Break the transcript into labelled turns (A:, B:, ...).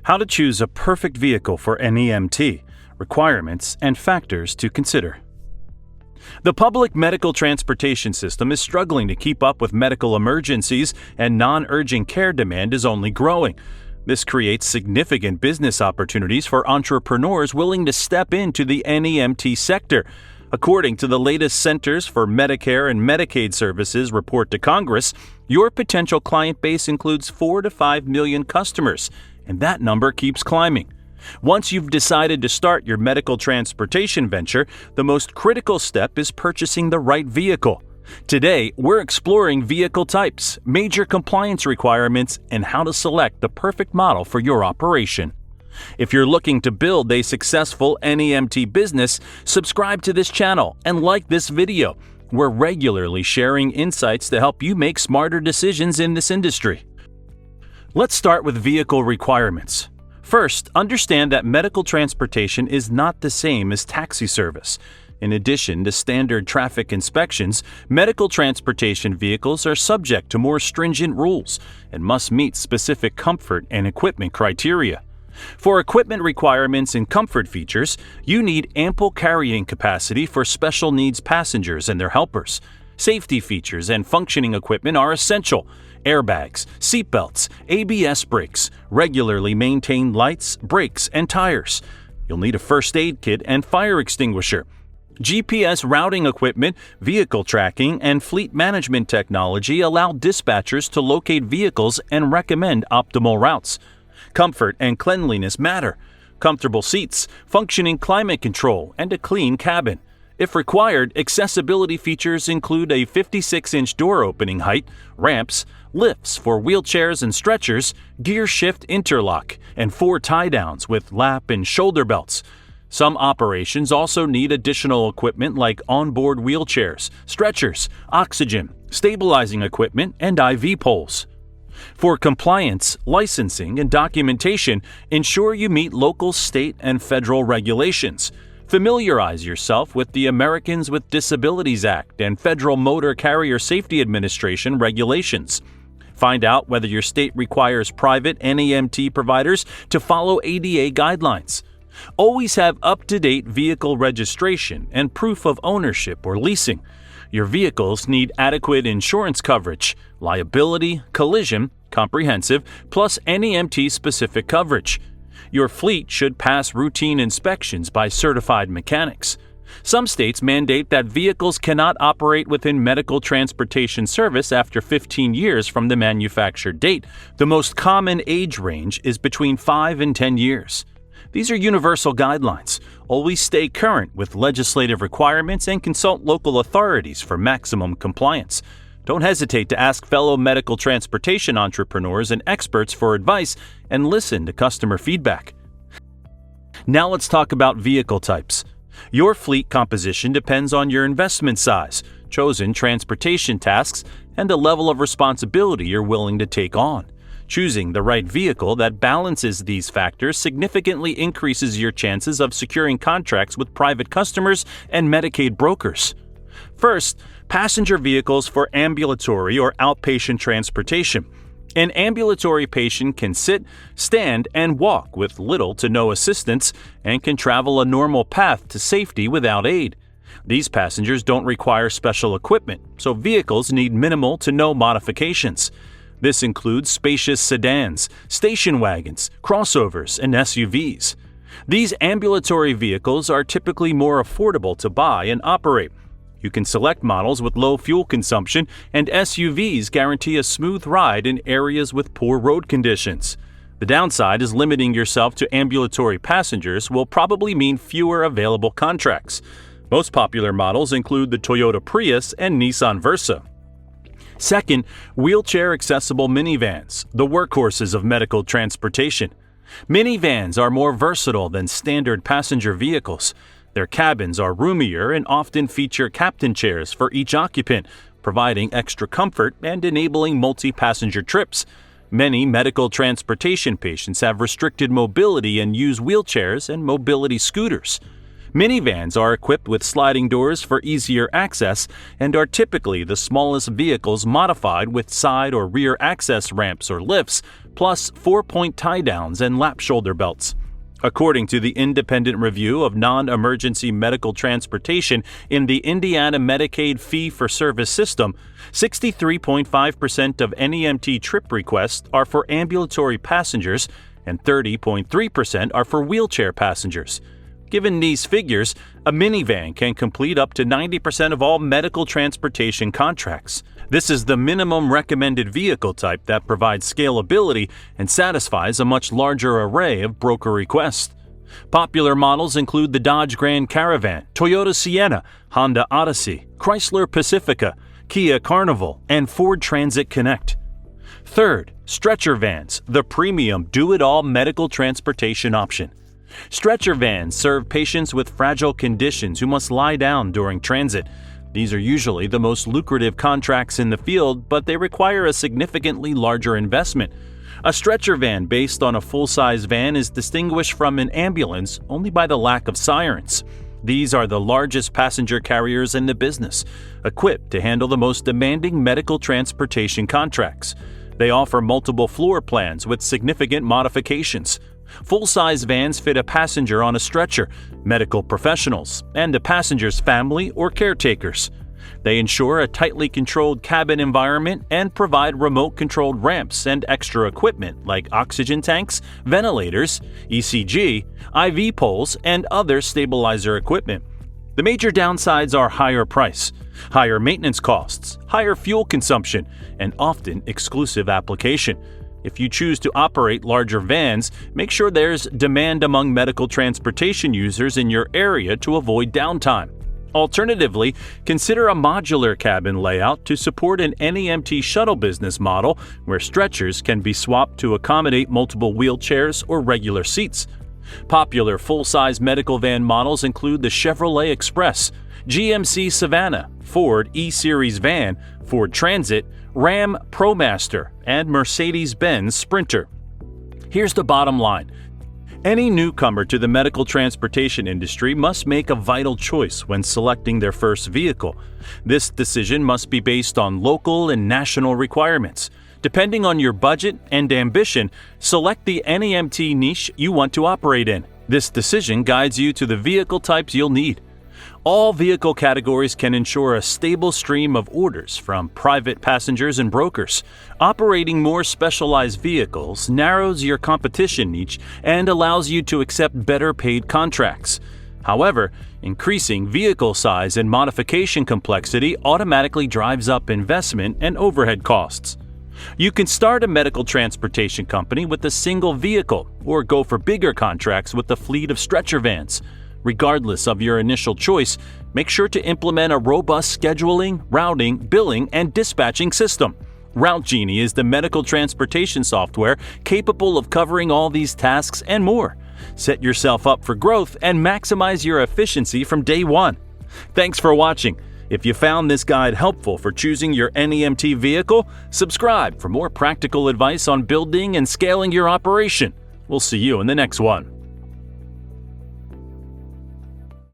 A: How to choose a perfect vehicle for NEMT, requirements and factors to consider. The public medical transportation system is struggling to keep up with medical emergencies, and non-urgent care demand is only growing. This creates significant business opportunities for entrepreneurs willing to step into the NEMT sector. According to the latest Centers for Medicare and Medicaid Services report to Congress, your potential client base includes 4 to 5 million customers, and that number keeps climbing. Once you've decided to start your medical transportation venture, the most critical step is purchasing the right vehicle. Today, we're exploring vehicle types, major compliance requirements, and how to select the perfect model for your operation. If you're looking to build a successful NEMT business, subscribe to this channel and like this video. We're regularly sharing insights to help you make smarter decisions in this industry. Let's start with vehicle requirements. First, understand that medical transportation is not the same as taxi service. In addition to standard traffic inspections, medical transportation vehicles are subject to more stringent rules and must meet specific comfort and equipment criteria. For equipment requirements and comfort features, you need ample carrying capacity for special needs passengers and their helpers. Safety features and functioning equipment are essential. Airbags, seatbelts, ABS brakes, regularly maintained lights, brakes, and tires. You'll need a first aid kit and fire extinguisher. GPS routing equipment, vehicle tracking, and fleet management technology allow dispatchers to locate vehicles and recommend optimal routes. Comfort and cleanliness matter. Comfortable seats, functioning climate control, and a clean cabin. If required, accessibility features include a 56-inch door opening height, ramps, lifts for wheelchairs and stretchers, gear shift interlock, and 4 tie-downs with lap and shoulder belts. Some operations also need additional equipment like onboard wheelchairs, stretchers, oxygen, stabilizing equipment, and IV poles. For compliance, licensing, and documentation, ensure you meet local, state, and federal regulations. Familiarize yourself with the Americans with Disabilities Act and Federal Motor Carrier Safety Administration regulations. Find out whether your state requires private NEMT providers to follow ADA guidelines. Always have up-to-date vehicle registration and proof of ownership or leasing. Your vehicles need adequate insurance coverage, liability, collision, comprehensive, plus NEMT-specific coverage. Your fleet should pass routine inspections by certified mechanics. Some states mandate that vehicles cannot operate within medical transportation service after 15 years from the manufacture date. The most common age range is between 5 and 10 years. These are universal guidelines. Always stay current with legislative requirements and consult local authorities for maximum compliance. Don't hesitate to ask fellow medical transportation entrepreneurs and experts for advice and listen to customer feedback. Now let's talk about vehicle types. Your fleet composition depends on your investment size, chosen transportation tasks, and the level of responsibility you're willing to take on. Choosing the right vehicle that balances these factors significantly increases your chances of securing contracts with private customers and Medicaid brokers. First, passenger vehicles for ambulatory or outpatient transportation. An ambulatory patient can sit, stand, and walk with little to no assistance and can travel a normal path to safety without aid. These passengers don't require special equipment, so vehicles need minimal to no modifications. This includes spacious sedans, station wagons, crossovers, and SUVs. These ambulatory vehicles are typically more affordable to buy and operate. You can select models with low fuel consumption, and SUVs guarantee a smooth ride in areas with poor road conditions. The downside is limiting yourself to ambulatory passengers will probably mean fewer available contracts. Most popular models include the Toyota Prius and Nissan Versa. Second, wheelchair-accessible minivans, the workhorses of medical transportation. Minivans are more versatile than standard passenger vehicles. Their cabins are roomier and often feature captain chairs for each occupant, providing extra comfort and enabling multi-passenger trips. Many medical transportation patients have restricted mobility and use wheelchairs and mobility scooters. Minivans are equipped with sliding doors for easier access and are typically the smallest vehicles modified with side or rear access ramps or lifts, plus 4-point tie-downs and lap shoulder belts. According to the independent review of non-emergency medical transportation in the Indiana Medicaid fee-for-service system, 63.5% of NEMT trip requests are for ambulatory passengers and 30.3% are for wheelchair passengers. Given these figures, a minivan can complete up to 90% of all medical transportation contracts. This is the minimum recommended vehicle type that provides scalability and satisfies a much larger array of broker requests. Popular models include the Dodge Grand Caravan, Toyota Sienna, Honda Odyssey, Chrysler Pacifica, Kia Carnival, and Ford Transit Connect. Third, stretcher vans, the premium do-it-all medical transportation option. Stretcher vans serve patients with fragile conditions who must lie down during transit. These are usually the most lucrative contracts in the field, but they require a significantly larger investment. A stretcher van based on a full-size van is distinguished from an ambulance only by the lack of sirens. These are the largest passenger carriers in the business, equipped to handle the most demanding medical transportation contracts. They offer multiple floor plans with significant modifications. Full-size vans fit a passenger on a stretcher, medical professionals, and a passenger's family or caretakers. They ensure a tightly controlled cabin environment and provide remote-controlled ramps and extra equipment like oxygen tanks, ventilators, ECG, IV poles, and other stabilizer equipment. The major downsides are higher price, higher maintenance costs, higher fuel consumption, and often exclusive application. If you choose to operate larger vans, make sure there's demand among medical transportation users in your area to avoid downtime. Alternatively, consider a modular cabin layout to support an NEMT shuttle business model where stretchers can be swapped to accommodate multiple wheelchairs or regular seats. Popular full-size medical van models include the Chevrolet Express, GMC Savannah, Ford E-Series van, Ford Transit, Ram ProMaster, and Mercedes-Benz Sprinter. Here's the bottom line. Any newcomer to the medical transportation industry must make a vital choice when selecting their first vehicle. This decision must be based on local and national requirements. Depending on your budget and ambition, select the NEMT niche you want to operate in. This decision guides you to the vehicle types you'll need. All vehicle categories can ensure a stable stream of orders from private passengers and brokers. Operating more specialized vehicles narrows your competition niche and allows you to accept better paid contracts. However, increasing vehicle size and modification complexity automatically drives up investment and overhead costs. You can start a medical transportation company with a single vehicle or go for bigger contracts with a fleet of stretcher vans. Regardless of your initial choice, make sure to implement a robust scheduling, routing, billing, and dispatching system. RouteGenie is the medical transportation software capable of covering all these tasks and more. Set yourself up for growth and maximize your efficiency from day one. Thanks for watching. If you found this guide helpful for choosing your NEMT vehicle, subscribe for more practical advice on building and scaling your operation. We'll see you in the next one.